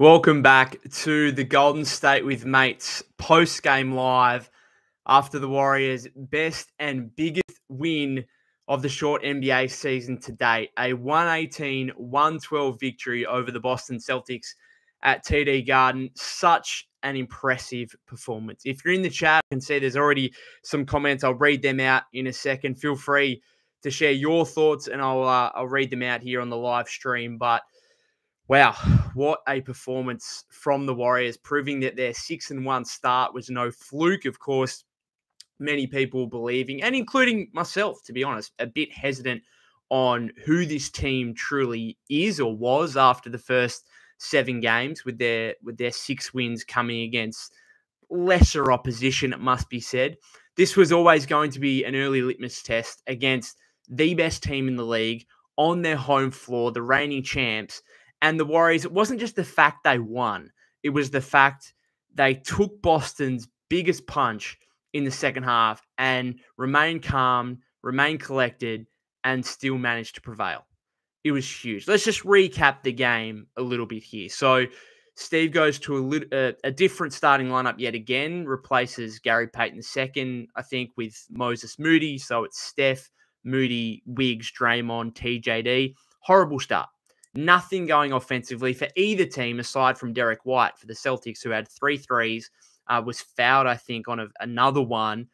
Welcome back to the Golden State with Mates post-game live after the Warriors' best and biggest win of the short NBA season to date. A 118-112 victory over the Boston Celtics at TD Garden. Such an impressive performance. If you're in the chat, you can see there's already some comments. I'll read them out in a second. Feel free to share your thoughts and I'll read them out here on the live stream. But wow, what a performance from the Warriors, proving that their 6-1 start was no fluke. Of course, many people believing, and including myself, to be honest, a bit hesitant on who this team truly is or was after the first 7 games with their 6 wins coming against lesser opposition, it must be said. This was always going to be an early litmus test against the best team in the league on their home floor, the reigning champs. And the Warriors, it wasn't just the fact they won. It was the fact they took Boston's biggest punch in the second half and remained calm, remained collected, and still managed to prevail. It was huge. Let's just recap the game a little bit here. So Steve goes to a different starting lineup yet again, replaces Gary Payton II, I think, with Moses Moody. So it's Steph, Moody, Wiggs, Draymond, TJD. Horrible start. Nothing going offensively for either team aside from Derek White for the Celtics, who had 3 threes, was fouled, I think, on another one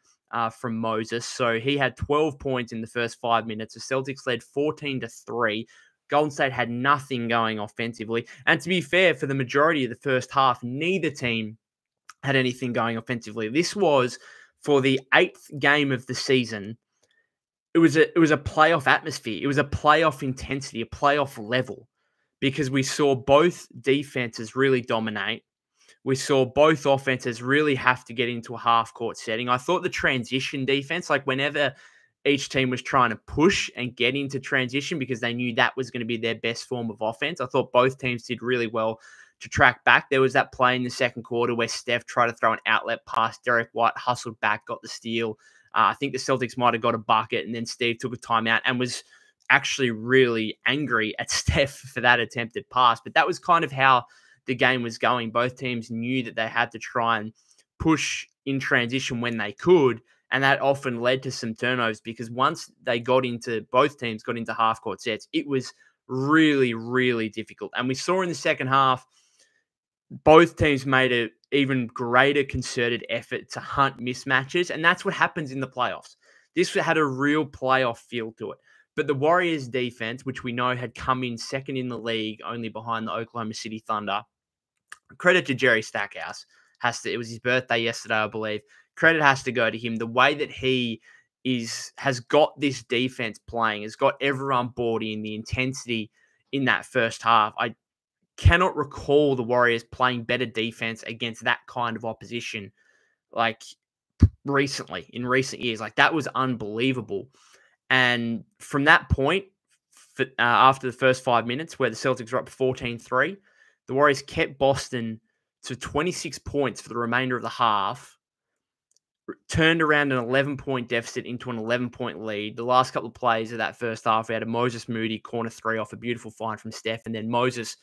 from Moses. So he had 12 points in the first 5 minutes. The Celtics led 14-3. Golden State had nothing going offensively. And to be fair, for the majority of the first half, neither team had anything going offensively. This was for the 8th game of the season. It was a playoff atmosphere. It was a playoff intensity, a playoff level, because we saw both defenses really dominate. We saw both offenses really have to get into a half-court setting. I thought the transition defense, like whenever each team was trying to push and get into transition because they knew that was going to be their best form of offense, I thought both teams did really well to track back. There was that play in the second quarter where Steph tried to throw an outlet pass. Derek White hustled back, got the steal. I think the Celtics might have got a bucket, and then Steve took a timeout and was actually really angry at Steph for that attempted pass. But that was kind of how the game was going. Both teams knew that they had to try and push in transition when they could, and that often led to some turnovers because once both teams got into half-court sets, it was really, really difficult. And we saw in the second half, both teams made an even greater concerted effort to hunt mismatches, and that's what happens in the playoffs. This had a real playoff feel to it. But the Warriors' defense, which we know had come in second in the league, only behind the Oklahoma City Thunder, credit to Jerry Stackhouse. It was his birthday yesterday, I believe. Credit has to go to him. The way that he has got this defense playing, has got everyone bought in, the intensity in that first half. I cannot recall the Warriors playing better defense against that kind of opposition like in recent years. Like that was unbelievable. And from that point, after the first 5 minutes where the Celtics were up 14-3, the Warriors kept Boston to 26 points for the remainder of the half, turned around an 11-point deficit into an 11-point lead. The last couple of plays of that first half, we had a Moses Moody corner 3 off a beautiful find from Steph, and then Moses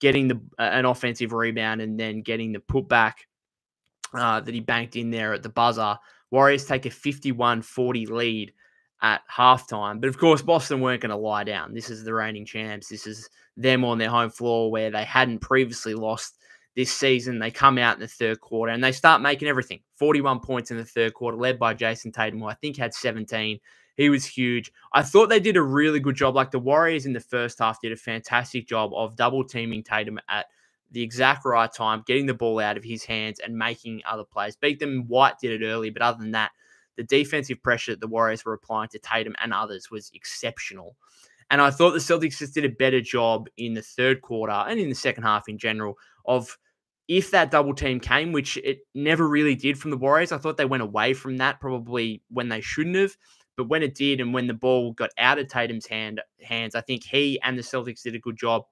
getting an offensive rebound and then getting the putback that he banked in there at the buzzer. Warriors take a 51-40 lead at halftime. But of course, Boston weren't going to lie down. This is the reigning champs. This is them on their home floor where they hadn't previously lost this season. They come out in the third quarter and they start making everything. 41 points in the third quarter, led by Jason Tatum, who I think had 17. He was huge. I thought they did a really good job. Like the Warriors in the first half did a fantastic job of double teaming Tatum at the exact right time, getting the ball out of his hands and making other plays. Beat them. White did it early, but other than that, the defensive pressure that the Warriors were applying to Tatum and others was exceptional. And I thought the Celtics just did a better job in the third quarter and in the second half in general of, if that double team came, which it never really did from the Warriors, I thought they went away from that probably when they shouldn't have. But when it did, and when the ball got out of Tatum's hands, I think he and the Celtics did a good job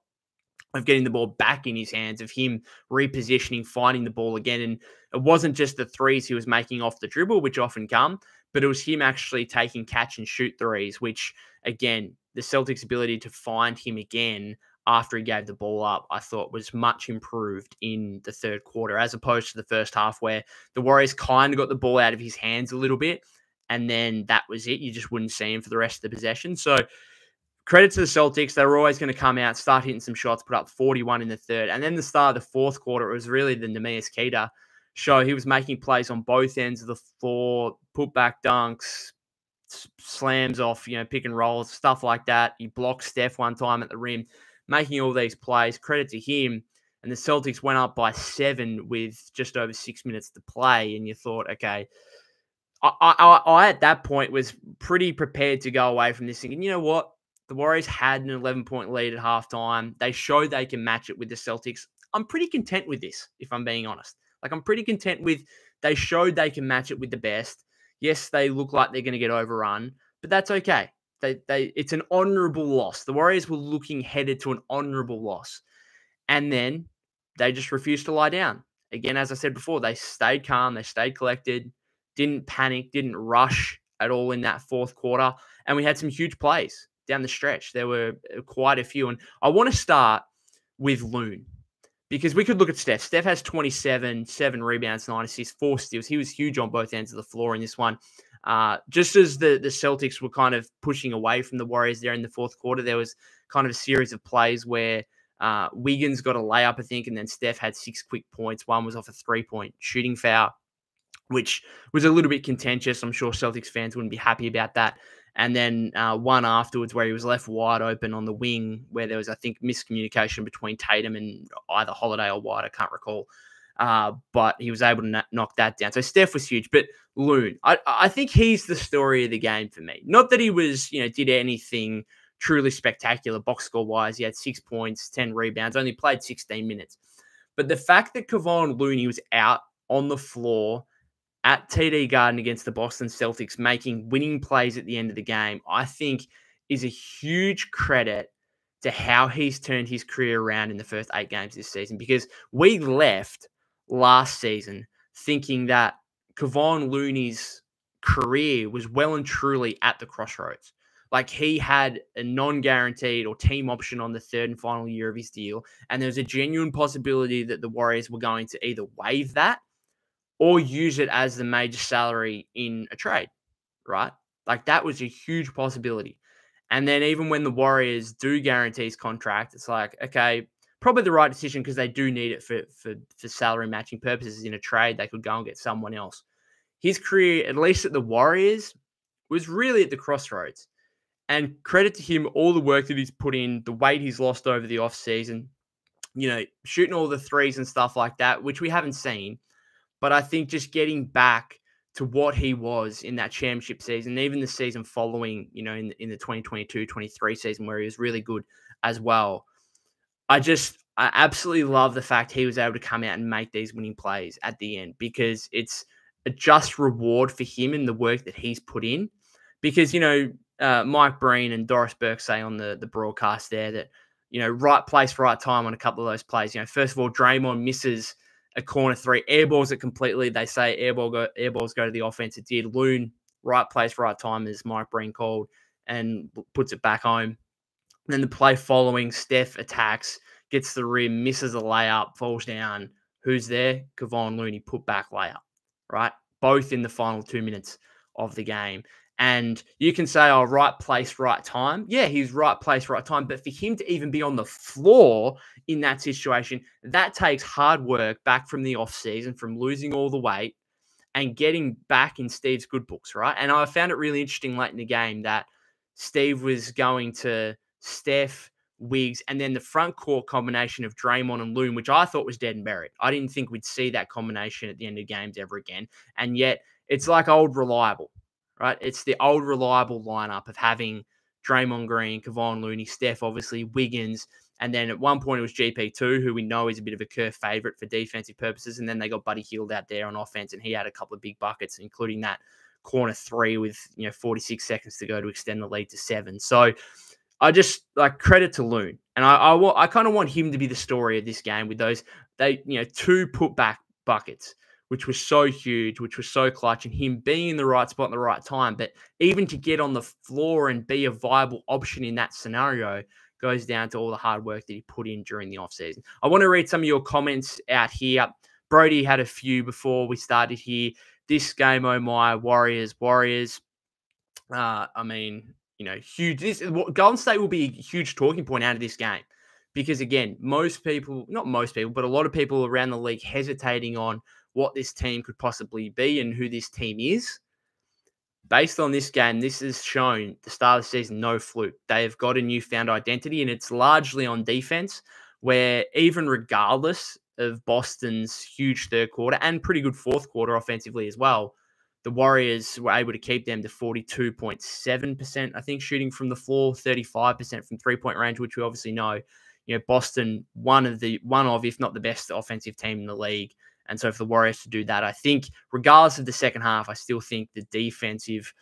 of getting the ball back in his hands, of him repositioning, finding the ball again. And it wasn't just the threes he was making off the dribble, which often come, but it was him actually taking catch and shoot threes, which, again, the Celtics' ability to find him again after he gave the ball up, I thought was much improved in the third quarter, as opposed to the first half where the Warriors kind of got the ball out of his hands a little bit, and then that was it. You just wouldn't see him for the rest of the possession. So credit to the Celtics. They were always going to come out, start hitting some shots, put up 41 in the third. And then the start of the fourth quarter, it was really the Neemias Queta show. He was making plays on both ends of the floor, put back dunks, slams off, pick and rolls, stuff like that. He blocked Steph one time at the rim, making all these plays. Credit to him. And the Celtics went up by 7 with just over 6 minutes to play. And you thought, okay, I at that point was pretty prepared to go away from this thinking, you know what? The Warriors had an 11-point lead at halftime. They showed they can match it with the Celtics. I'm pretty content with this, if I'm being honest. I'm pretty content with they showed they can match it with the best. Yes, they look like they're going to get overrun, but that's okay. It's an honorable loss. The Warriors were looking headed to an honorable loss. And then they just refused to lie down. Again, as I said before, they stayed calm, they stayed collected, didn't panic, didn't rush at all in that fourth quarter. And we had some huge plays down the stretch. There were quite a few. And I want to start with Loon, because we could look at Steph. Steph has 27, 7 rebounds, 9 assists, 4 steals. He was huge on both ends of the floor in this one. Just as the Celtics were kind of pushing away from the Warriors there in the fourth quarter, there was kind of a series of plays where Wiggins got a layup, I think, and then Steph had 6 quick points. One was off a 3-point shooting foul, which was a little bit contentious. I'm sure Celtics fans wouldn't be happy about that. And then one afterwards where he was left wide open on the wing, where there was, I think, miscommunication between Tatum and either Holiday or White. I can't recall. But he was able to knock that down. So Steph was huge. But Loon, I think he's the story of the game for me. Not that he was, did anything truly spectacular box score wise. He had 6 points, 10 rebounds, only played 16 minutes. But the fact that Kevon Looney was out on the floor at TD Garden against the Boston Celtics, making winning plays at the end of the game, I think is a huge credit to how he's turned his career around in the first 8 games this season. Because we left last season thinking that Kevon Looney's career was well and truly at the crossroads. He had a non-guaranteed or team option on the third and final year of his deal. And there's a genuine possibility that the Warriors were going to either waive that or use it as the major salary in a trade, right? That was a huge possibility. And then even when the Warriors do guarantee his contract, it's okay, probably the right decision because they do need it for salary matching purposes. In a trade, they could go and get someone else. His career, at least at the Warriors, was really at the crossroads. And credit to him, all the work that he's put in, the weight he's lost over the offseason, shooting all the threes and stuff like that, which we haven't seen. But I think just getting back to what he was in that championship season, even the season following, in the 2022-23 season where he was really good as well. I absolutely love the fact he was able to come out and make these winning plays at the end, because it's a just reward for him and the work that he's put in. Because, Mike Breen and Doris Burke say on the broadcast there that, right place, right time on a couple of those plays. First of all, Draymond misses a corner 3, airballs it completely. They say airballs go to the offense. It did. Loon, right place, right time, as Mike Breen called, and puts it back home. And then the play following, Steph attacks, gets the rim, misses a layup, falls down. Who's there? Kevon Looney, put back layup, right? Both in the final 2 minutes of the game. And you can say, right place, right time. Yeah, he's right place, right time. But for him to even be on the floor in that situation, that takes hard work back from the offseason, from losing all the weight and getting back in Steve's good books, right? And I found it really interesting late in the game that Steve was going to Steph, Wiggs, and then the front court combination of Draymond and Loon, which I thought was dead and buried. I didn't think we'd see that combination at the end of games ever again. And yet it's like old reliable. Right, it's the old reliable lineup of having Draymond Green, Kevon Looney, Steph, obviously, Wiggins, and then at one point it was GP2, who we know is a bit of a curve favorite for defensive purposes, and then they got Buddy Hield out there on offense, and he had a couple of big buckets, including that corner 3 with 46 seconds to go to extend the lead to 7. So I just credit to Loon, and I kind of want him to be the story of this game with those 2 putback buckets, which was so huge, which was so clutch, and him being in the right spot at the right time. But even to get on the floor and be a viable option in that scenario, goes down to all the hard work that he put in during the offseason. I want to read some of your comments out here. Brody had a few before we started here. This game, oh my, Warriors. I mean, huge. Golden State will be a huge talking point out of this game because, again, most people, not most people, but a lot of people around the league hesitating on what this team could possibly be and who this team is. Based on this game, this has shown the start of the season, no fluke. They have got a newfound identity, and it's largely on defense, where even regardless of Boston's huge third quarter and pretty good fourth quarter offensively as well, the Warriors were able to keep them to 42.7%, I think, shooting from the floor, 35% from three-point range, which we obviously know, Boston, one of, if not the best offensive team in the league. And so for the Warriors to do that, I think, regardless of the second half, I still think the defensive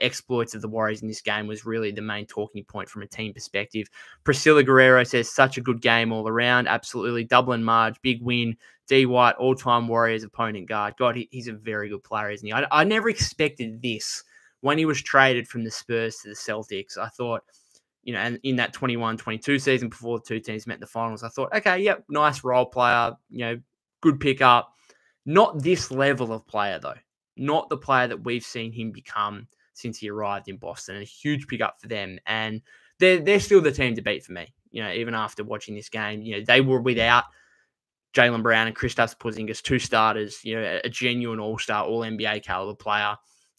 exploits of the Warriors in this game was really the main talking point from a team perspective. Priscilla Guerrero says, such a good game all around. Absolutely. Dublin Marge, big win. D. White, all-time Warriors opponent guard. God, he's a very good player, isn't he? I never expected this when he was traded from the Spurs to the Celtics. I thought, and in that 21-22 season before the two teams met in the finals, I thought, okay, yep, nice role player, good pickup. Not this level of player, though. Not the player that we've seen him become since he arrived in Boston. A huge pickup for them. And they're still the team to beat for me. Even after watching this game, they were without Jaylen Brown and Kristaps Porzingis, two starters, a genuine all-star, all-NBA caliber player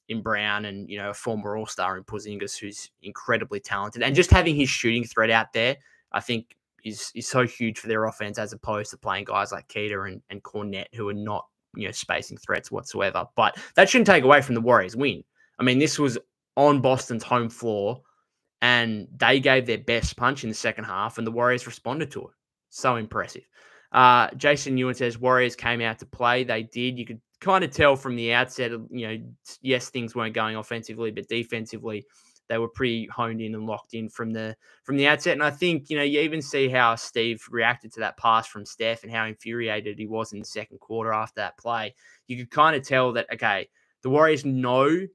in Brown and, a former all-star in Porzingis who's incredibly talented. And just having his shooting threat out there, I think, is so huge for their offense as opposed to playing guys like Keita and Cornette who are not, spacing threats whatsoever. But that shouldn't take away from the Warriors' win. I mean, this was on Boston's home floor and they gave their best punch in the second half and the Warriors responded to it. So impressive. Jason Ewan says Warriors came out to play. They did. You could kind of tell from the outset, yes, things weren't going offensively, but defensively, they were pretty honed in and locked in from the outset. And I think, you even see how Steve reacted to that pass from Steph and how infuriated he was in the second quarter after that play. You could kind of tell that, okay, the Warriors know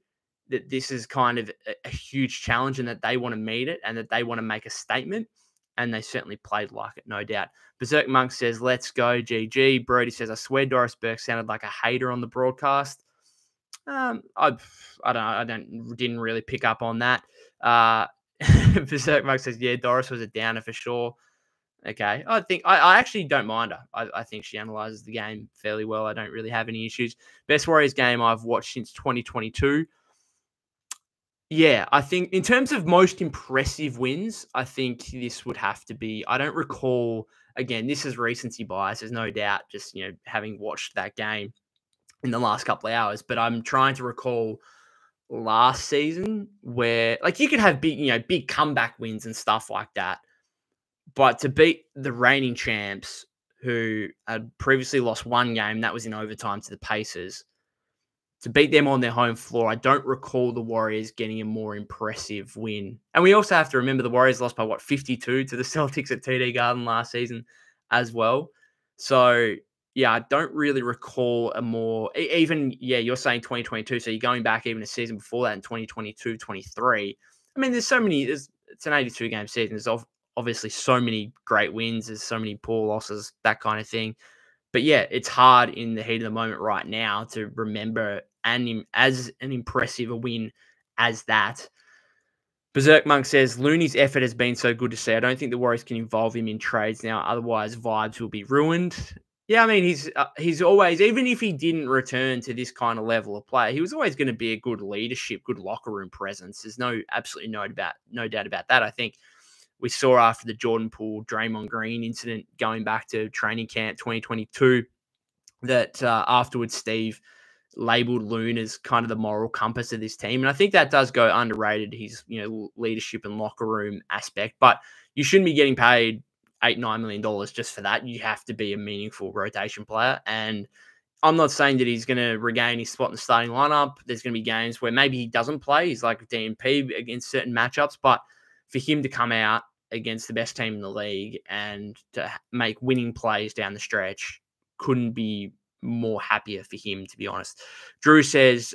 that this is kind of a huge challenge and that they want to meet it and that they want to make a statement. And they certainly played like it, no doubt. Berserk Monk says, let's go, GG. Brody says, I swear Doris Burke sounded like a hater on the broadcast. I didn't really pick up on that. Berserk Monk says, yeah, Doris was a downer for sure. Okay. I actually don't mind her. I think she analyzes the game fairly well. I don't really have any issues. Best Warriors game I've watched since 2022. Yeah, I think in terms of most impressive wins, I think this would have to be, I don't recall, again, this is recency bias, there's no doubt, just, having watched that game in the last couple of hours, but I'm trying to recall last season where, like, you could have big comeback wins and stuff like that, but to beat the reigning champs who had previously lost one game, that was in overtime to the Pacers, to beat them on their home floor, I don't recall the Warriors getting a more impressive win. And we also have to remember the Warriors lost by, 52 to the Celtics at TD Garden last season as well. So, yeah, I don't really recall a more, even, you're saying 2022, so you're going back even a season before that in 2022, 23. I mean, it's an 82-game season. There's obviously so many great wins. There's so many poor losses, that kind of thing. But yeah, it's hard in the heat of the moment right now to remember as an impressive a win as that. Berserk Monk says, Looney's effort has been so good to see. I don't think the Warriors can involve him in trades now. Otherwise, vibes will be ruined. Yeah, I mean, he's always, even if he didn't return to this kind of level of play, he was always going to be a good leadership, good locker room presence. There's absolutely no doubt about that. I think we saw after the Jordan Poole, Draymond Green incident going back to training camp 2022 that afterwards Steve labeled Loon as kind of the moral compass of this team. And I think that does go underrated, his leadership and locker room aspect. But you shouldn't be getting paid $8-9 million just for that. You have to be a meaningful rotation player. And I'm not saying that he's going to regain his spot in the starting lineup. There's going to be games where maybe he doesn't play. He's like a DMP against certain matchups. But for him to come out against the best team in the league and to make winning plays down the stretch, couldn't be more happier for him, to be honest. Drew says,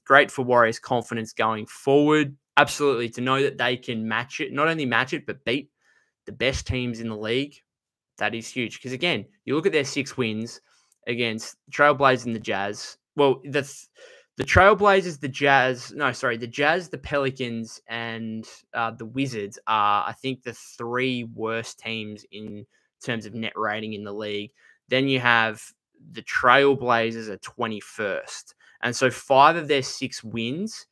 great for Warriors' confidence going forward. Absolutely, to know that they can match it, not only match it, but beat the best teams in the league, that is huge. Because again, you look at their 6 wins against Trailblazers and the Jazz. Well, the Trailblazers, the Jazz, the Pelicans, and the Wizards are, I think, the 3 worst teams in terms of net rating in the league. Then you have the Trailblazers are 21st. And so 5 of their 6 wins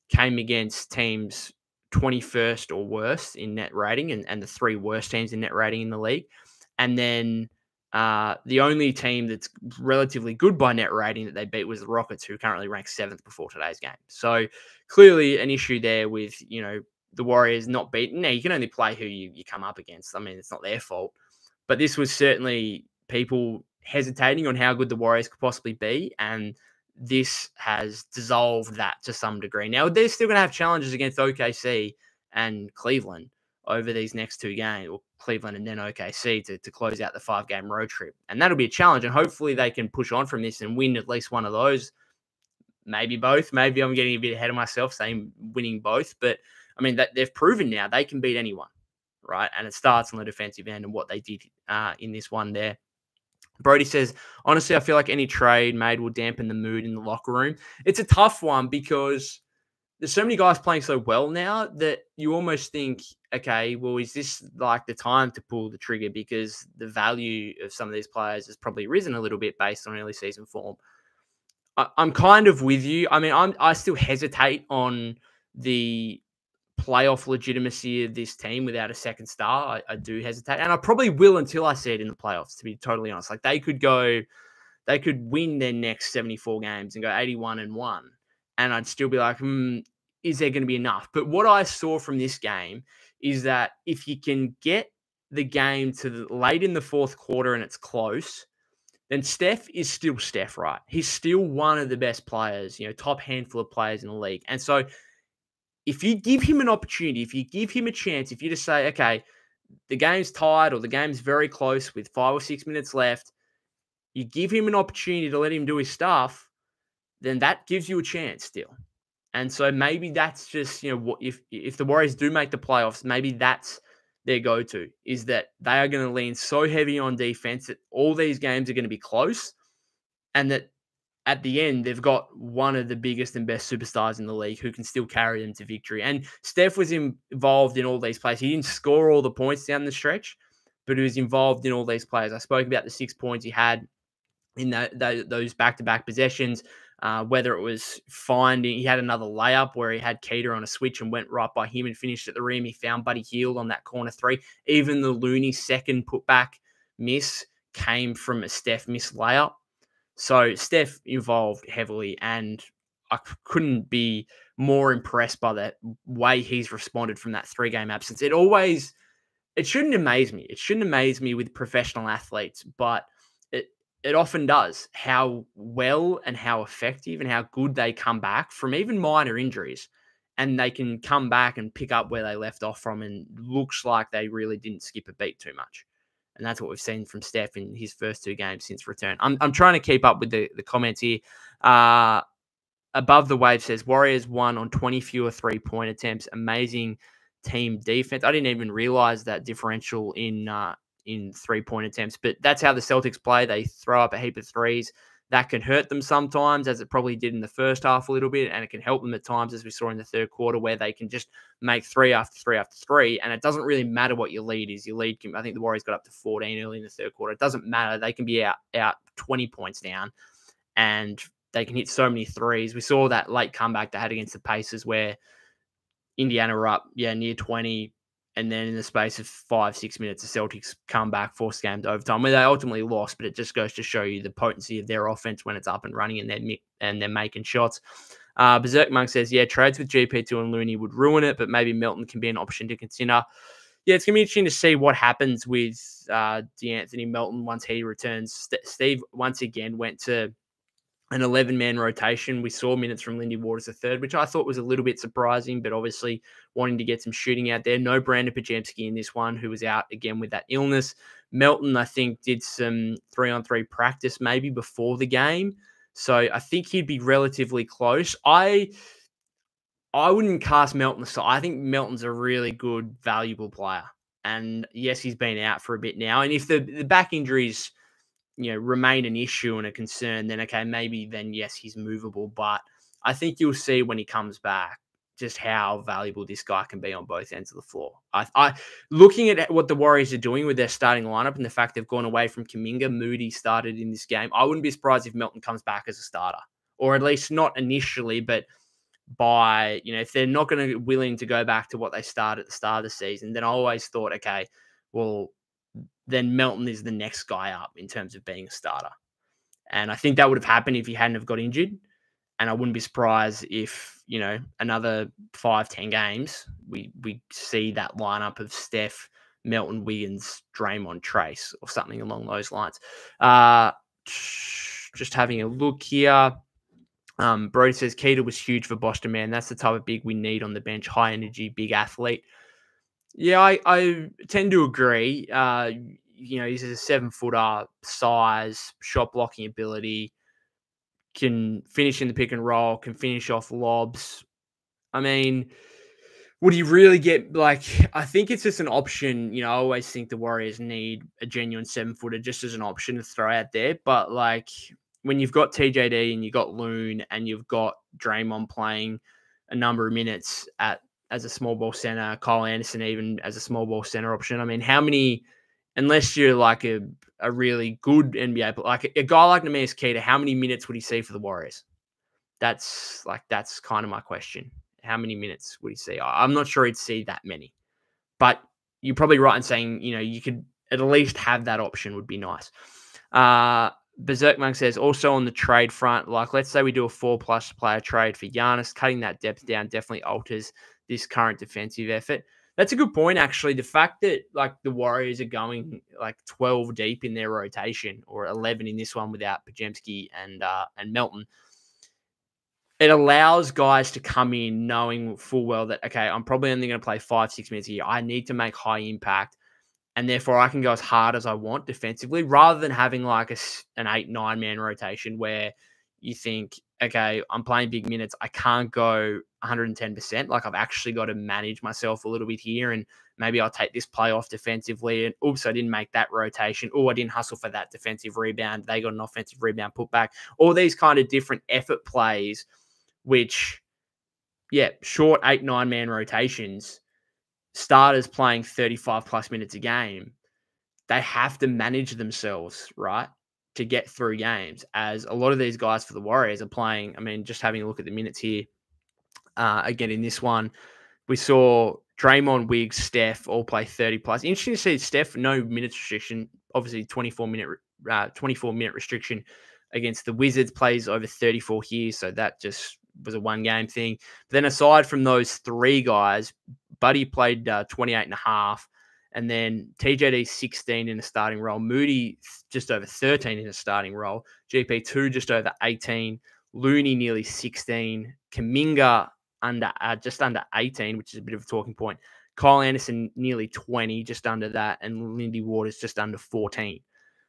came against teams 21st or worse in net rating, and the 3 worst teams in net rating in the league. And then the only team that's relatively good by net rating that they beat was the Rockets, who currently ranked 7th before today's game. So clearly an issue there with, the Warriors not beaten. Now, you can only play who you come up against. I mean, it's not their fault. But this was certainly people hesitating on how good the Warriors could possibly be, and this has dissolved that to some degree. Now, they're still going to have challenges against OKC and Cleveland over these next 2 games, or Cleveland and then OKC to close out the 5-game road trip. And that'll be a challenge, and hopefully they can push on from this and win at least one of those, maybe both. Maybe I'm getting a bit ahead of myself saying winning both, but I mean, that they've proven now they can beat anyone, right? And it starts on the defensive end and what they did in this one there. Brody says, honestly, I feel like any trade made will dampen the mood in the locker room. It's a tough one because there's so many guys playing so well now that you almost think, okay, well, is this like the time to pull the trigger? Because the value of some of these players has probably risen a little bit based on early season form. I'm kind of with you. I mean, I still hesitate on the playoff legitimacy of this team without a second star. I do hesitate, and I probably will until I see it in the playoffs, to be totally honest. Like they could win their next 74 games and go 81-1, and I'd still be like, is there going to be enough? But what I saw from this game is that if you can get the game to late in the 4th quarter and it's close, then Steph is still Steph, right? He's still one of the best players, top handful of players in the league. And so if you give him an opportunity, if you give him a chance, if you just say, okay, the game's tied or the game's very close with 5 or 6 minutes left, you give him an opportunity to let him do his stuff, then that gives you a chance still. And so maybe that's just, what if the Warriors do make the playoffs, maybe that's their go-to, is that they are going to lean so heavy on defense that all these games are going to be close, and that at the end, they've got one of the biggest and best superstars in the league who can still carry them to victory. And Steph was involved in all these plays. He didn't score all the points down the stretch, but he was involved in all these plays. I spoke about the 6 points he had in those back-to-back possessions, whether it was he had another layup where he had Keita on a switch and went right by him and finished at the rim. He found Buddy Hield on that corner 3. Even the Looney second putback miss came from a Steph miss layup. So Steph involved heavily, and I couldn't be more impressed by the way he's responded from that 3-game absence. It shouldn't amaze me. It shouldn't amaze me with professional athletes, but it often does how well and how effective and how good they come back from even minor injuries, and they can come back and pick up where they left off from, and looks like they really didn't skip a beat too much. And that's what we've seen from Steph in his first 2 games since return. I'm trying to keep up with the comments here. Above the Wave says, Warriors won on 20 fewer 3-point attempts. Amazing team defense. I didn't even realize that differential in 3-point attempts, but that's how the Celtics play. They throw up a heap of threes. That can hurt them sometimes, as it probably did in the first half a little bit, and it can help them at times, as we saw in the 3rd quarter, where they can just make 3 after 3 after 3, and it doesn't really matter what your lead is. Your lead I think the Warriors got up to 14 early in the 3rd quarter. It doesn't matter. They can be out 20 points down, and they can hit so many threes. We saw that late comeback they had against the Pacers where Indiana were up, near 20, and then in the space of 5-6 minutes, the Celtics come back, force the game to overtime, where they ultimately lost. But it just goes to show you the potency of their offense when it's up and running and they're making shots. Berserk Monk says, trades with GP2 and Looney would ruin it, but maybe Melton can be an option to consider. It's going to be interesting to see what happens with DeAnthony Melton once he returns. Steve, once again, went to an 11-man rotation. We saw minutes from Lindy Waters III, which I thought was a little bit surprising, but obviously wanting to get some shooting out there. No Brandon Pajemski in this one, who was out again with that illness. Melton, I think, did some 3-on-3 practice maybe before the game, so I think he'd be relatively close. I wouldn't cast Melton aside. I think Melton's a really good, valuable player, And yes, he's been out for a bit now. And if the back injuries, remain an issue and a concern, then okay, maybe then yes, he's movable. But I think you'll see when he comes back just how valuable this guy can be on both ends of the floor. I looking at what the Warriors are doing with their starting lineup and the fact they've gone away from Kuminga, Moody started in this game. I wouldn't be surprised if Melton comes back as a starter, or at least not initially, but by, if they're not going to be willing to go back to what they started at the start of the season, then I always thought, okay, well, then Melton is the next guy up in terms of being a starter. And I think that would have happened if he hadn't have got injured. And I wouldn't be surprised if, another 5-10 games, we see that lineup of Steph, Melton, Wiggins, Draymond, Trace, or something along those lines. Just having a look here. Brody says Keita was huge for Boston, man. That's the type of big we need on the bench. High energy, big athlete. Yeah, I tend to agree. He's a 7-footer, size, shot blocking ability, can finish in the pick and roll, can finish off lobs. I mean, would he really get, I think it's just an option. I always think the Warriors need a genuine 7-footer just as an option to throw out there. But when you've got TJD and you've got Loon and you've got Draymond playing a number of minutes as a small ball center, Kyle Anderson even as a small ball center option. I mean, how many, unless you're a really good NBA, like a guy like Neemias Queta, how many minutes would he see for the Warriors? That's kind of my question. How many minutes would he see? I'm not sure he'd see that many, but you're probably right in saying, you could at least have that option would be nice. Berserk Monk says, also on the trade front, let's say we do a 4+ player trade for Giannis, cutting that depth down definitely alters this current defensive effort. That's a good point, actually. The fact that the Warriors are going 12 deep in their rotation, or 11 in this one without Podziemski and Melton, it allows guys to come in knowing full well that, okay, I'm probably only going to play 5-6 minutes a year. I need to make high impact, and therefore I can go as hard as I want defensively, rather than having an 8-9 man rotation where you think, okay, I'm playing big minutes, I can't go 110%. I've actually got to manage myself a little bit here, and maybe I'll take this play off defensively, and oops, I didn't make that rotation. Oh, I didn't hustle for that defensive rebound. They got an offensive rebound put back. All these kind of different effort plays, which, short 8-9 man rotations, starters playing 35+ minutes a game, they have to manage themselves, right, to get through games, as a lot of these guys for the Warriors are playing. I mean, just having a look at the minutes here, again, in this one, we saw Draymond, Wiggs, Steph all play 30+. Interesting to see Steph, no minutes restriction, obviously 24-minute restriction against the Wizards, plays over 34 here, so that just was a one-game thing. But then aside from those three guys, Buddy played 28.5, and then TJD 16 in a starting role, Moody just over 13 in a starting role, GP2 just over 18, Looney nearly 16, Kuminga just under 18, which is a bit of a talking point, Kyle Anderson nearly 20, just under that, and Lindy Waters just under 14.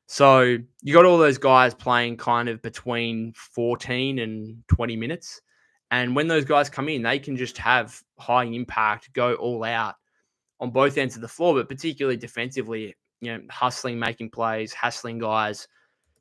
So you got all those guys playing kind of between 14 and 20 minutes. And when those guys come in, they can just have high impact, go all out on both ends of the floor, but particularly defensively, hustling, making plays, hassling guys.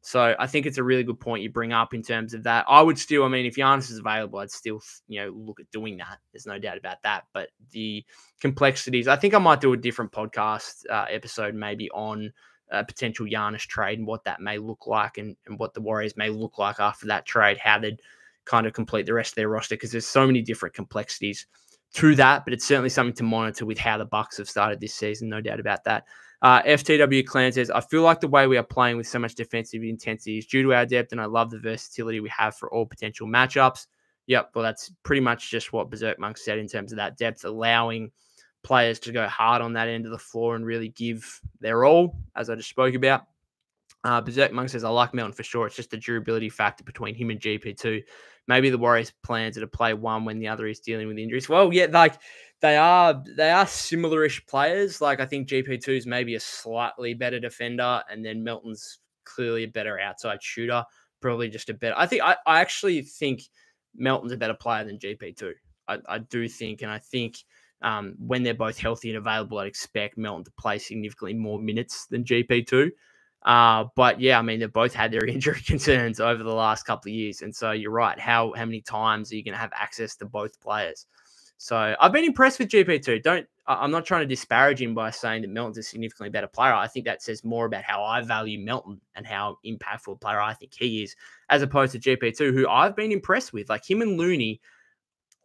So I think it's a really good point you bring up in terms of that. I would still, if Giannis is available, I'd still, look at doing that. There's no doubt about that. But the complexities, I think I might do a different podcast episode maybe on a potential Giannis trade and what that may look like, and what the Warriors may look like after that trade, how they'd kind of complete the rest of their roster, because there's so many different complexities to that, but it's certainly something to monitor with how the Bucks have started this season, no doubt about that. FTW Clan says, I feel like the way we are playing with so much defensive intensity is due to our depth, and I love the versatility we have for all potential matchups. Yep, well, that's pretty much just what Berserk Monk said in terms of that depth, allowing players to go hard on that end of the floor and really give their all, as I just spoke about. Berserk Monk says, I like Melton for sure. It's just the durability factor between him and GP2. Maybe the Warriors' plans are to play one when the other is dealing with injuries. Well, yeah, they are similar-ish players. I think GP2 is maybe a slightly better defender, and then Melton's clearly a better outside shooter. Probably just a better. I actually think Melton's a better player than GP2. I do think, and I think When they're both healthy and available, I'd expect Melton to play significantly more minutes than GP2. But yeah, I mean, they've both had their injury concerns over the last couple of years. And so you're right. How many times are you going to have access to both players? So I've been impressed with GP2. I'm not trying to disparage him by saying that Melton's a significantly better player. I think that says more about how I value Melton and how impactful a player I think he is, as opposed to GP2, who I've been impressed with. Like him and Looney,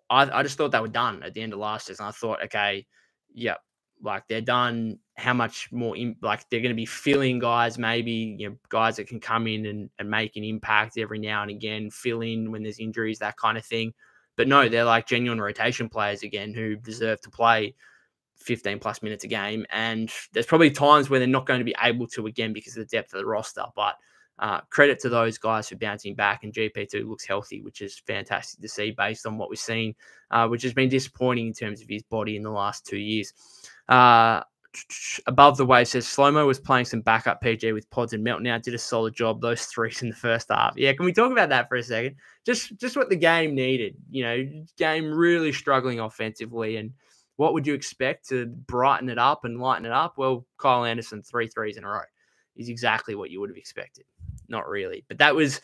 I just thought they were done at the end of last season. I thought, okay, yeah, like they're done. How much more, like they're going to be filling guys, maybe, guys that can come in and make an impact every now and again, fill in when there's injuries, that kind of thing. But no, they're like genuine rotation players again who deserve to play 15 plus minutes a game. And there's probably times where they're not going to be able to again because of the depth of the roster. But credit to those guys for bouncing back, and GP2 looks healthy, which is fantastic to see based on what we've seen, which has been disappointing in terms of his body in the last 2 years. Above the Wave says Slow-Mo was playing some backup PG with Pods and Melton. Now did a solid job, those threes in the first half. Yeah, can we talk about that for a second? Just what the game needed. Game really struggling offensively, and what would you expect to brighten it up and lighten it up? Well, Kyle Anderson, 3 threes in a row is exactly what you would have expected. Not really, but that was.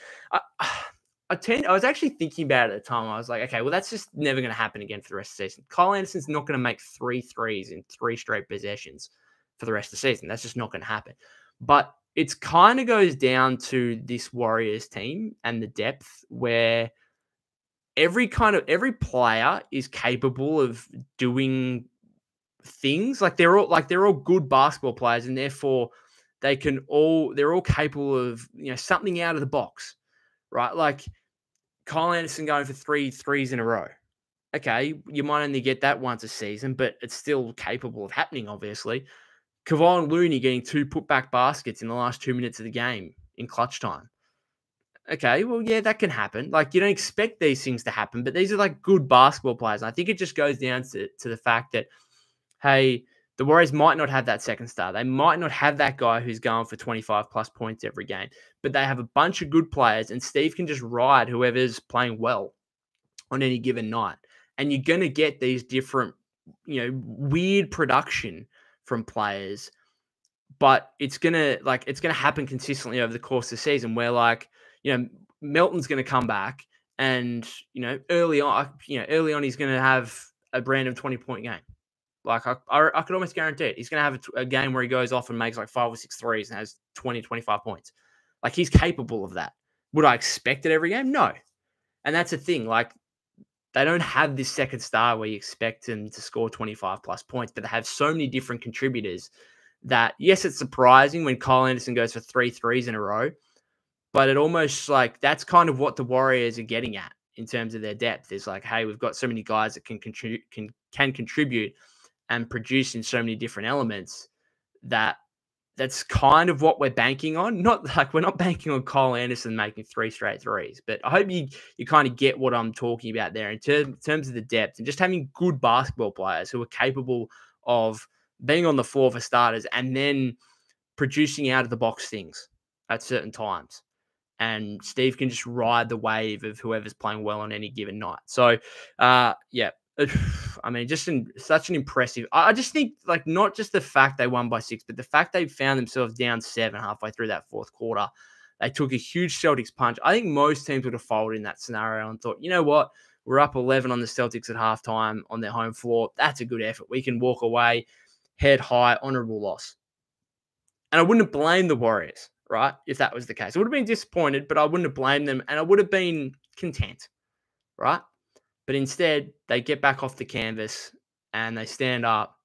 I was actually thinking about it at the time. I was like, okay, well, that's just never going to happen again for the rest of the season. Kyle Anderson's not going to make 3 threes in 3 straight possessions for the rest of the season. That's just not going to happen. But it's kind of goes down to this Warriors team and the depth where every player is capable of doing things. Like they're all good basketball players, and therefore they're all capable of something out of the box, right? Like Kyle Anderson going for 3 threes in a row. Okay, you might only get that once a season, but it's still capable of happening, obviously. Kevon Looney getting 2 putback baskets in the last 2 minutes of the game in clutch time. Okay, well, yeah, that can happen. Like, you don't expect these things to happen, but these are like good basketball players. And I think it just goes down to the fact that, hey, the Warriors might not have that second star. They might not have that guy who's going for 25 plus points every game, but they have a bunch of good players, and Steve can just ride whoever's playing well on any given night. And you're going to get these different, weird production from players, but it's going to happen consistently over the course of the season where Melton's going to come back and, early on he's going to have a random 20-point game. Like, I could almost guarantee it. He's going to have a game where he goes off and makes like 5 or 6 threes and has 20, 25 points. Like, he's capable of that. Would I expect it every game? No. And that's the thing. Like, they don't have this second star where you expect him to score 25 plus points, but they have so many different contributors that, yes, it's surprising when Kyle Anderson goes for 3 threes in a row, but it almost like that's kind of what the Warriors are getting at in terms of their depth. It's like, hey, we've got so many guys that can contribute and produce in so many different elements that's kind of what we're banking on. Not like we're not banking on Kyle Anderson making 3 straight threes, but I hope you kind of get what I'm talking about there in terms of the depth and just having good basketball players who are capable of being on the floor for starters and then producing out of the box things at certain times. And Steve can just ride the wave of whoever's playing well on any given night. So, yeah. I mean, just such an impressive. I just think, like, not just the fact they won by 6, but the fact they found themselves down 7 halfway through that fourth quarter. They took a huge Celtics punch. I think most teams would have folded in that scenario and thought, you know what? We're up 11 on the Celtics at halftime on their home floor. That's a good effort. We can walk away, head high, honorable loss. And I wouldn't have blamed the Warriors, right, if that was the case. I would have been disappointed, but I wouldn't have blamed them, and I would have been content, right? But instead, they get back off the canvas and they stand up,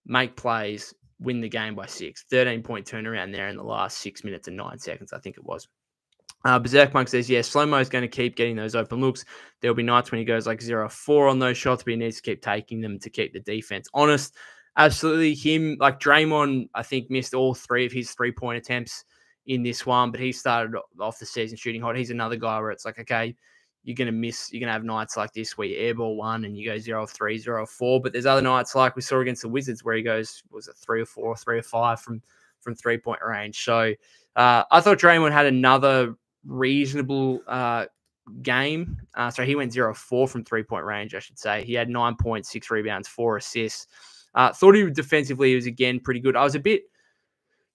make plays, win the game by 6. 13-point turnaround there in the last 6 minutes and 9 seconds, I think it was. Berserk Monk says, yeah, Slow-Mo is going to keep getting those open looks. There'll be nights when he goes like 0-4 on those shots, but he needs to keep taking them to keep the defense honest. Absolutely. Him, like Draymond, I think missed all 3 of his 3-point attempts in this one, but he started off the season shooting hot. He's another guy where it's like, okay, you're going to have nights like this where you airball 1 and you go 0-3, 0-4. But there's other nights like we saw against the Wizards where he goes, was it 3 or 4, 3 or 5 from 3-point range. So I thought Draymond had another reasonable game. So he went 0-4 from 3-point range, I should say. He had 9 points, 6 rebounds, 4 assists. Thought defensively he was, again, pretty good. I was a bit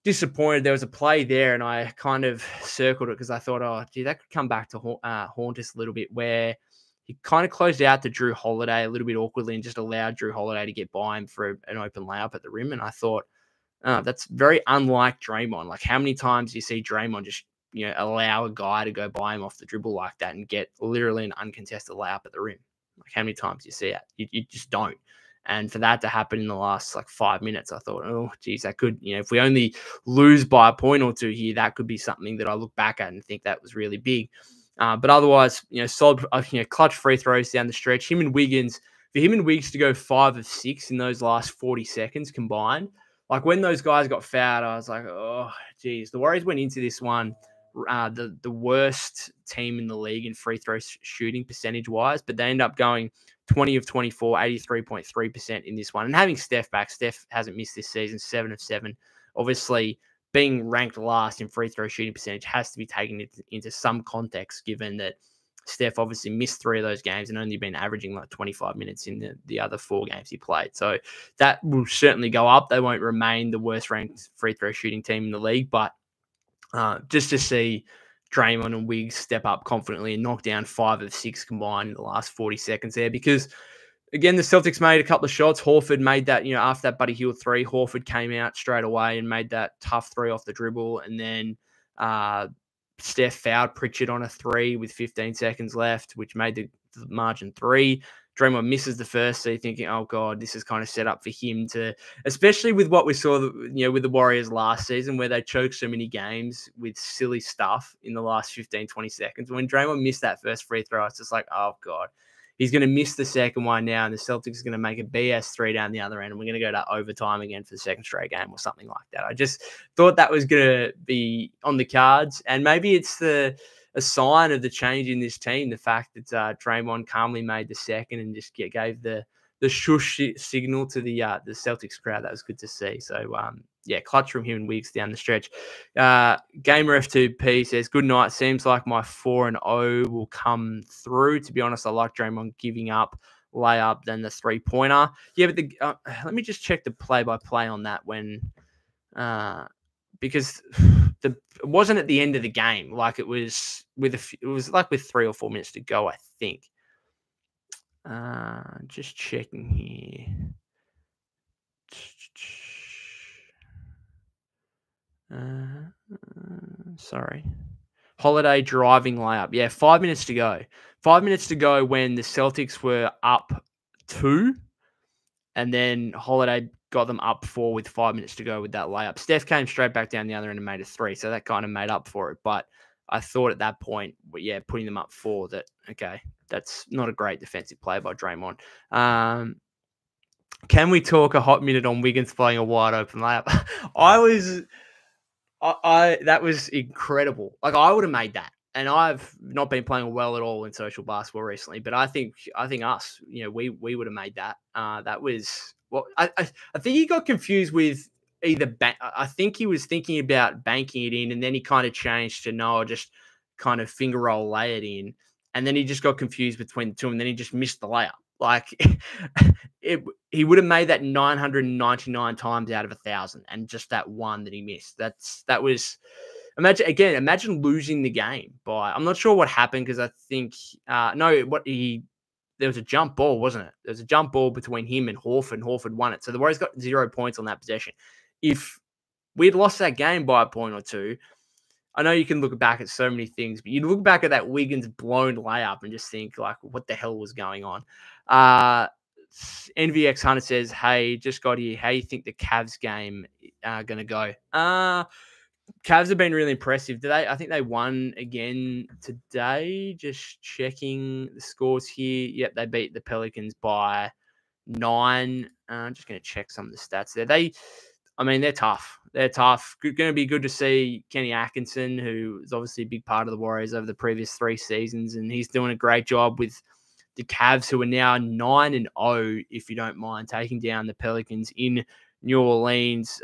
disappointed. There was a play there, and I kind of circled it because I thought, oh, gee, that could come back to haunt us a little bit, where he kind of closed out to Drew Holiday a little bit awkwardly and just allowed Drew Holiday to get by him for an open layup at the rim. And I thought, that's very unlike Draymond. Like, how many times do you see Draymond just, allow a guy to go by him off the dribble like that and get literally an uncontested layup at the rim? Like, how many times do you see it? You just don't. And for that to happen in the last 5 minutes, I thought, oh, geez, that could, if we only lose by a point or two here, that could be something that I look back at and think that was really big. But otherwise, solid, clutch free throws down the stretch. For him and Wiggins to go 5 of 6 in those last 40 seconds combined. Like, when those guys got fouled, I was like, oh, geez. The Warriors went into this one the worst team in the league in free throw shooting percentage-wise, but they end up going 20 of 24, 83.3% in this one. And having Steph back, Steph hasn't missed this season, 7 of 7. Obviously, being ranked last in free throw shooting percentage has to be taken into some context, given that Steph obviously missed 3 of those games and only been averaging 25 minutes in the other 4 games he played. So that will certainly go up. They won't remain the worst ranked free throw shooting team in the league, but just to see Draymond and Wiggs step up confidently and knock down 5 of 6 combined in the last 40 seconds there, because again, the Celtics made a couple of shots. Horford made that, after that Buddy Hield 3, Horford came out straight away and made that tough 3 off the dribble. And then Steph fouled Pritchard on a 3 with 15 seconds left, which made the margin 3. Draymond misses the first, so you're thinking, oh, God, this is kind of set up for him to, especially with what we saw, with the Warriors last season, where they choked so many games with silly stuff in the last 15, 20 seconds. When Draymond missed that first free throw, it's just like, oh, God, he's going to miss the second one now, and the Celtics are going to make a BS3 down the other end, and we're going to go to overtime again for the second straight game or something like that. I just thought that was going to be on the cards, and maybe it's a sign of the change in this team, the fact that Draymond calmly made the second and just gave the shush signal to the Celtics crowd. That was good to see. So, clutch from him and Wiggs down the stretch. Gamer F2P says, good night. Seems like my 4-0 will come through. To be honest, I like Draymond giving up layup than the 3-pointer. Yeah, but let me just check the play-by-play on that because it wasn't at the end of the game. Like, it was with 3 or 4 minutes to go, I think. Just checking here. Sorry. Holiday driving layup. Yeah, 5 minutes to go. 5 minutes to go when the Celtics were up 2, and then Holiday got them up 4 with 5 minutes to go with that layup. Steph came straight back down the other end and made a 3, so that kind of made up for it. But I thought at that point, putting them up 4, that, okay, that's not a great defensive play by Draymond. Can we talk a hot minute on Wiggins playing a wide open layup? That was incredible. Like, I would have made that. And I've not been playing well at all in social basketball recently, but I think us, we would have made that. That was I think he got confused with either I think he was thinking about banking it in, and then he kind of changed to no, just kind of finger roll lay it in, and then he just got confused between the two, and then he just missed the layup. Like, he would have made that 999 times out of 1,000, and just that one that he missed. That was. Imagine losing the game by. I'm not sure what happened, because I think there was a jump ball, wasn't it? There was a jump ball between him and Horford, and Horford won it. So the Warriors got 0 points on that possession. If we'd lost that game by a point or two, I know you can look back at so many things, but you look back at that Wiggins blown layup and just think, like, what the hell was going on? NVX Hunter says, hey, just got here. How do you think the Cavs game going to go? Cavs have been really impressive. I think they won again today. Just checking the scores here. Yep, they beat the Pelicans by 9. I'm just going to check some of the stats there. They're tough. They're tough. Going to be good to see Kenny Atkinson, who is obviously a big part of the Warriors over the previous 3 seasons, and he's doing a great job with the Cavs, who are now 9-0, if you don't mind, taking down the Pelicans in New Orleans.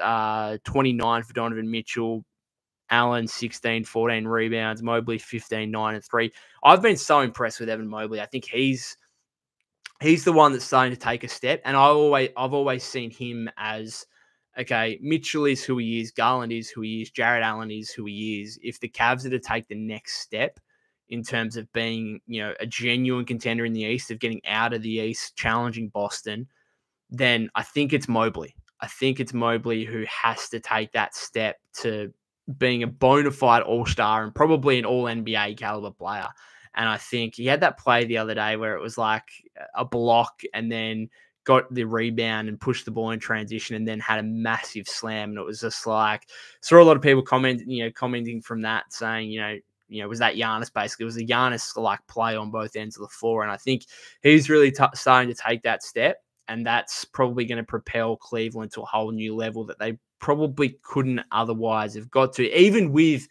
29 for Donovan Mitchell. Allen, 16, 14 rebounds. Mobley, 15, 9, and 3. I've been so impressed with Evan Mobley. I think he's the one that's starting to take a step. And I've always seen him as, okay, Mitchell is who he is, Garland is who he is, Jared Allen is who he is. If the Cavs are to take the next step in terms of being, a genuine contender in the East, of getting out of the East, challenging Boston, then I think it's Mobley. I think it's Mobley who has to take that step to being a bona fide all-star and probably an all-NBA caliber player. And I think he had that play the other day where it was like a block and then got the rebound and pushed the ball in transition and then had a massive slam. And it was just like, saw a lot of people commenting from that saying, was that Giannis basically? It was a Giannis like play on both ends of the floor. And I think he's really starting to take that step. And that's probably going to propel Cleveland to a whole new level that they probably couldn't otherwise have got to, even with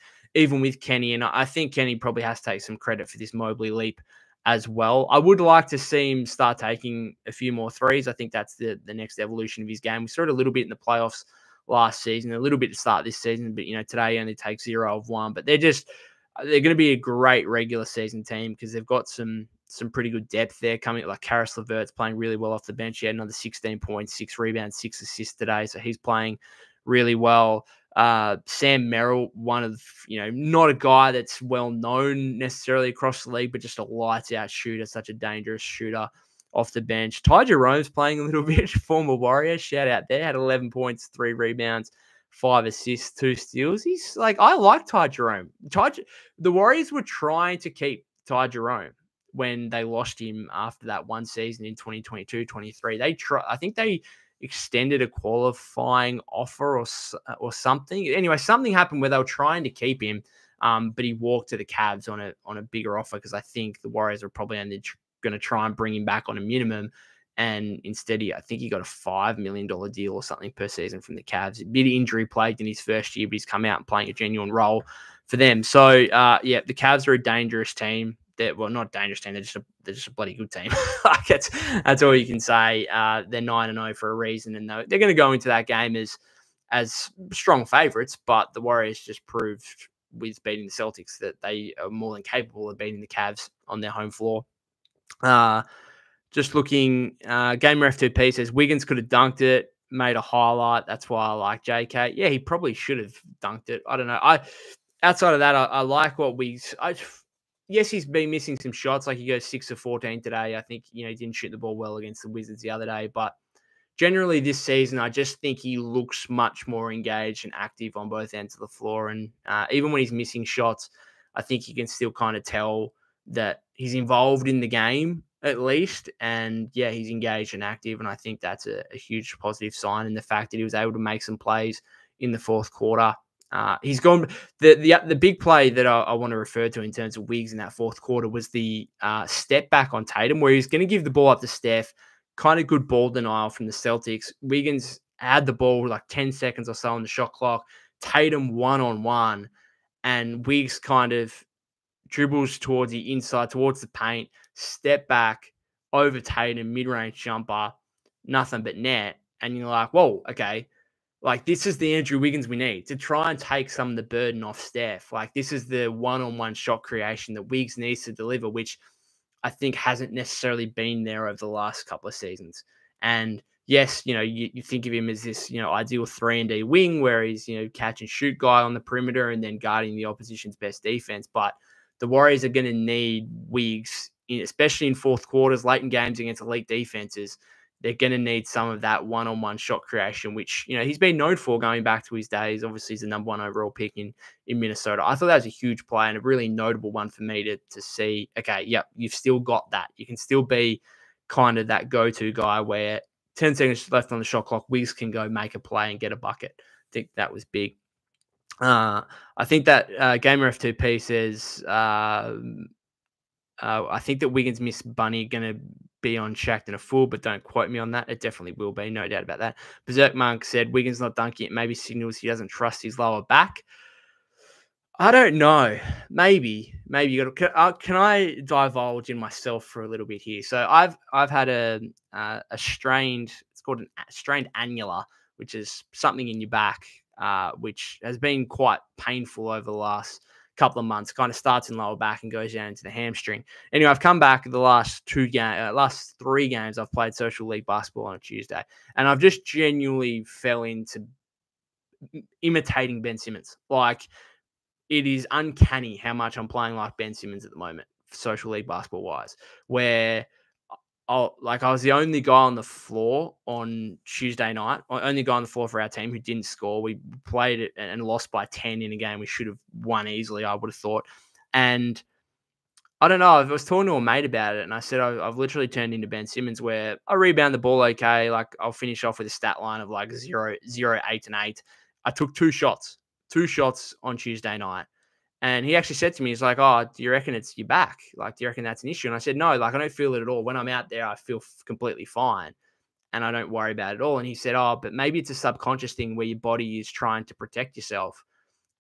Kenny. And I think Kenny probably has to take some credit for this Mobley leap as well. I would like to see him start taking a few more threes. I think that's the next evolution of his game. We saw it a little bit in the playoffs last season, a little bit to start this season, but today he only takes 0 of 1. But they're going to be a great regular season team because they've got some pretty good depth there coming. Like Karis LeVert's playing really well off the bench. He had another 16 points, 6 rebounds, 6 assists today. So he's playing really well. Sam Merrill, one of, not a guy that's well known necessarily across the league, but just a lights out shooter, such a dangerous shooter off the bench. Ty Jerome's playing a little bit, former Warrior, shout out there, had 11 points, 3 rebounds, 5 assists, 2 steals. He's like, I like Ty Jerome. The Warriors were trying to keep Ty Jerome when they lost him after that one season in 2022-23. I think they extended a qualifying offer or something. Anyway, something happened where they were trying to keep him, but he walked to the Cavs on a bigger offer because I think the Warriors are probably only going to try and bring him back on a minimum. And instead, I think he got a $5 million deal or something per season from the Cavs. A bit injury plagued in his first year, but he's come out and playing a genuine role for them. So, the Cavs are a dangerous team. Well, not a dangerous team. They're just a bloody good team. Like that's all you can say. They're 9-0 for a reason, and they're going to go into that game as strong favorites. But the Warriors just proved with beating the Celtics that they are more than capable of beating the Cavs on their home floor. Just looking, Gamer F2P says Wiggins could have dunked it, made a highlight. That's why I like JK. Yeah, he probably should have dunked it. I don't know. Outside of that, I like what yes, he's been missing some shots. Like he goes 6 of 14 today. I think, he didn't shoot the ball well against the Wizards the other day. But generally this season, I just think he looks much more engaged and active on both ends of the floor. And even when he's missing shots, I think you can still kind of tell that he's involved in the game at least. And yeah, he's engaged and active. And I think that's a huge positive sign. And the fact that he was able to make some plays in the fourth quarter. He's gone. The big play that I want to refer to in terms of Wiggs in that fourth quarter was the step back on Tatum, where he's going to give the ball up to Steph. Kind of good ball denial from the Celtics. Wiggins had the ball like 10 seconds or so on the shot clock. Tatum 1-on-1, and Wiggs kind of dribbles towards the inside, towards the paint, step back over Tatum, mid-range jumper, nothing but net. And you're like, whoa, okay. Like, this is the Andrew Wiggins we need to try and take some of the burden off Steph. Like, this is the one-on-one shot creation that Wiggs needs to deliver, which I think hasn't necessarily been there over the last couple of seasons. And yes, you think of him as this, ideal 3-and-D wing where he's, catch and shoot guy on the perimeter and then guarding the opposition's best defense. But the Warriors are going to need Wiggs, especially in fourth quarters, late in games against elite defenses. They're going to need some of that one-on-one shot creation, which, he's been known for going back to his days. Obviously, he's the number 1 overall pick in Minnesota. I thought that was a huge play and a really notable one for me to see, okay, yep, you've still got that. You can still be kind of that go-to guy where 10 seconds left on the shot clock, Wiggs can go make a play and get a bucket. I think that was big. I think that Gamer F2P says, I think that Wiggins miss Bunny going to be on Shaq and a fool, but don't quote me on that. It definitely will be, no doubt about that. Berserk Monk said Wiggins not dunking it, maybe signals he doesn't trust his lower back. I don't know. Maybe you got. Can I divulge in myself for a little bit here? So I've had a strained. It's called a strained annula, which is something in your back. which has been quite painful over the last couple of months. Kind of starts in lower back and goes down into the hamstring. Anyway, I've come back the last 3 games. I've played social league basketball on a Tuesday, and I've just genuinely fell into imitating Ben Simmons. Like, it is uncanny how much I'm playing like Ben Simmons at the moment, social league basketball wise, where I was the only guy on the floor on Tuesday night, only guy on the floor for our team who didn't score. We played it and lost by 10 in a game we should have won easily, I would have thought. And I don't know, I was talking to a mate about it, and I said I've literally turned into Ben Simmons, where I rebound the ball okay. Like, I'll finish off with a stat line of like 0, 8, and 8. I took 2 shots on Tuesday night. And he actually said to me, he's like, "Oh, do you reckon it's your back? Like, do you reckon that's an issue?" And I said, "No, like, I don't feel it at all. When I'm out there, I feel completely fine and I don't worry about it at all." And he said, "Oh, but maybe it's a subconscious thing where your body is trying to protect yourself.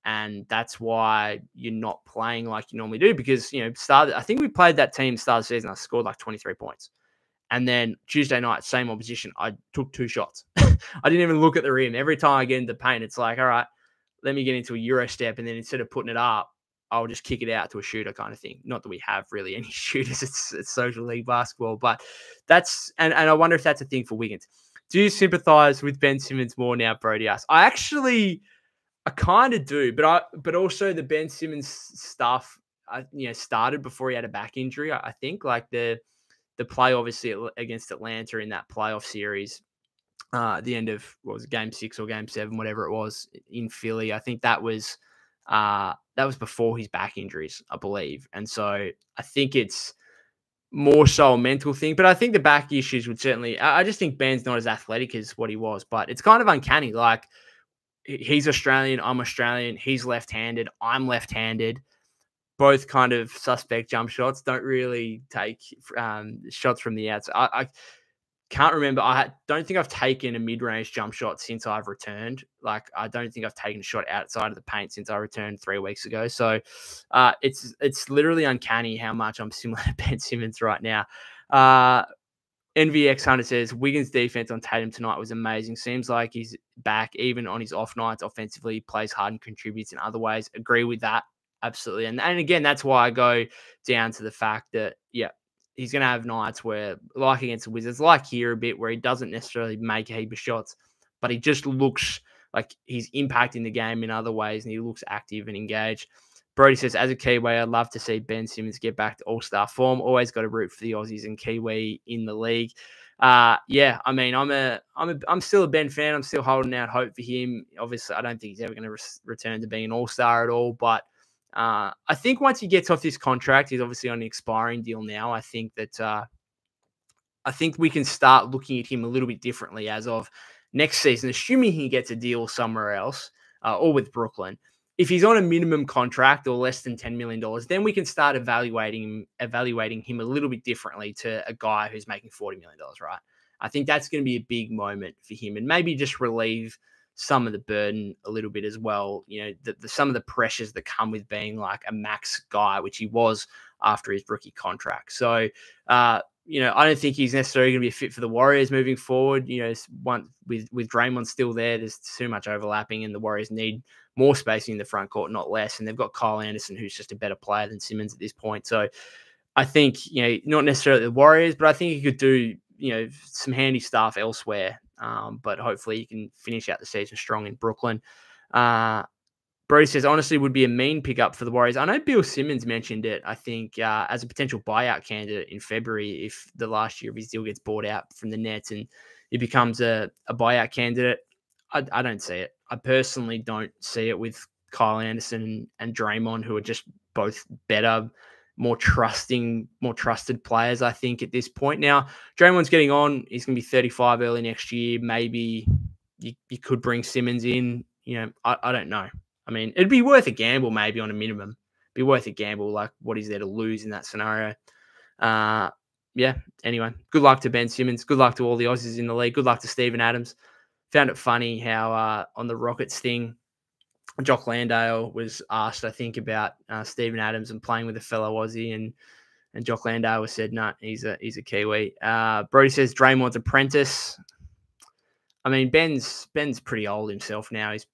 And that's why you're not playing like you normally do." Because, I think we played that team start of the season. I scored like 23 points. And then Tuesday night, same opposition, I took 2 shots. I didn't even look at the rim. Every time I get into paint, it's like, all right, let me get into a Euro step. And then instead of putting it up, I'll just kick it out to a shooter kind of thing. Not that we have really any shooters. It's social league basketball, but that's, and I wonder if that's a thing for Wiggins. Do you sympathize with Ben Simmons more now, Brody asks? I kind of do, but also the Ben Simmons stuff, started before he had a back injury. I think like the play obviously against Atlanta in that playoff series, at the end of, what was it, game 6 or game 7, whatever it was, in Philly. I think that was before his back injuries, I believe. And so I think it's more so a mental thing, but I think the back issues would certainly, I just think Ben's not as athletic as what he was, but it's kind of uncanny. Like, he's Australian, I'm Australian, he's left-handed, I'm left-handed, both kind of suspect jump shots, don't really take shots from the outside. I can't remember. I don't think I've taken a mid-range jump shot since I've returned. Like, I don't think I've taken a shot outside of the paint since I returned 3 weeks ago. So it's literally uncanny how much I'm similar to Ben Simmons right now. NVX Hunter says, Wiggins' defense on Tatum tonight was amazing. Seems like he's back even on his off nights. Offensively, plays hard and contributes in other ways. Agree with that. Absolutely. And again, that's why I go down to the fact that, he's going to have nights where, like against the Wizards, like here a bit, where he doesn't necessarily make a heap of shots, but he just looks like he's impacting the game in other ways, and he looks active and engaged. Brody says, as a Kiwi, I'd love to see Ben Simmons get back to all-star form. Always got to root for the Aussies and Kiwi in the league. I mean, I'm still a Ben fan. I'm still holding out hope for him. Obviously, I don't think he's ever going to return to being an all-star at all, but I think once he gets off this contract, he's obviously on an expiring deal now. I think that I think we can start looking at him a little bit differently as of next season, assuming he gets a deal somewhere else or with Brooklyn. If he's on a minimum contract or less than $10 million, then we can start evaluating him a little bit differently to a guy who's making $40 million, right? I think that's going to be a big moment for him, and maybe just relieve some of the burden a little bit as well. Some of the pressures that come with being like a max guy, which he was after his rookie contract. So, I don't think he's necessarily going to be a fit for the Warriors moving forward. With Draymond still there, there's too much overlapping, and the Warriors need more spacing in the front court, not less. And they've got Kyle Anderson, who's just a better player than Simmons at this point. So I think, not necessarily the Warriors, but I think he could do, some handy stuff elsewhere. But hopefully he can finish out the season strong in Brooklyn. Brody says, honestly, would be a mean pickup for the Warriors. I know Bill Simmons mentioned it, I think, as a potential buyout candidate in February if the last year of his deal gets bought out from the Nets and he becomes a buyout candidate. I don't see it. I personally don't see it with Kyle Anderson and Draymond, who are just both better, more trusted players, I think, at this point. Now, Draymond's getting on. He's going to be 35 early next year. Maybe you could bring Simmons in. I don't know. I mean, it'd be worth a gamble maybe on a minimum. It'd be worth a gamble. Like, what is there to lose in that scenario? Anyway, good luck to Ben Simmons. Good luck to all the Aussies in the league. Good luck to Steven Adams. Found it funny how on the Rockets thing, Jock Landale was asked, I think, about Steven Adams and playing with a fellow Aussie, and Jock Landale said, no, he's a Kiwi. Brody says Draymond's apprentice. I mean, Ben's pretty old himself now. He's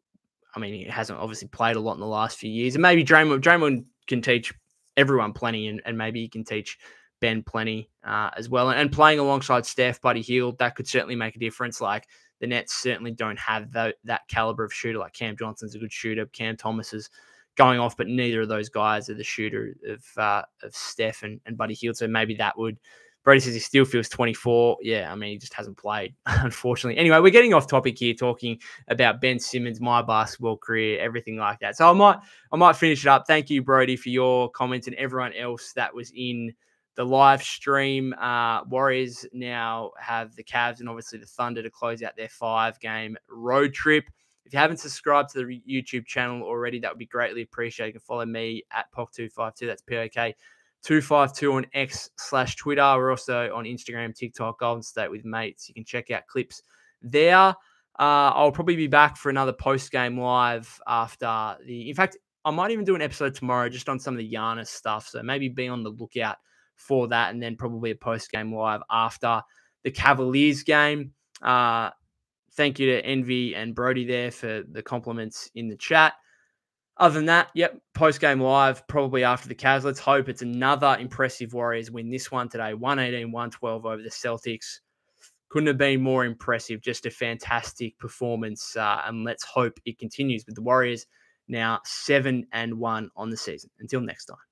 I mean, he hasn't obviously played a lot in the last few years. And maybe Draymond can teach everyone plenty, and maybe he can teach Ben plenty as well. And playing alongside Steph, Buddy Hield, that could certainly make a difference. Like, the Nets certainly don't have that caliber of shooter. Like, Cam Johnson's a good shooter. Cam Thomas is going off, but neither of those guys are the shooter of Steph and Buddy Hield. So maybe that would. Brody says he still feels 24. Yeah, I mean, he just hasn't played, unfortunately. Anyway, we're getting off topic here, talking about Ben Simmons, my basketball career, everything like that. So I might finish it up. Thank you, Brody, for your comments, and everyone else that was in the live stream. Warriors now have the Cavs and obviously the Thunder to close out their 5-game road trip. If you haven't subscribed to the YouTube channel already, that would be greatly appreciated. You can follow me at POK252. That's POK252 on X/Twitter. We're also on Instagram, TikTok, Golden State with Mates. You can check out clips there. I'll probably be back for another post-game live after in fact, I might even do an episode tomorrow just on some of the Giannis stuff. So maybe be on the lookout for that, and then probably a post-game live after the Cavaliers game. Thank you to Envy and Brody there for the compliments in the chat. Other than that, post-game live probably after the Cavs. Let's hope it's another impressive Warriors win. This one today, 118-112 over the Celtics. Couldn't have been more impressive. Just a fantastic performance, and let's hope it continues with the Warriors now 7-1 on the season. Until next time.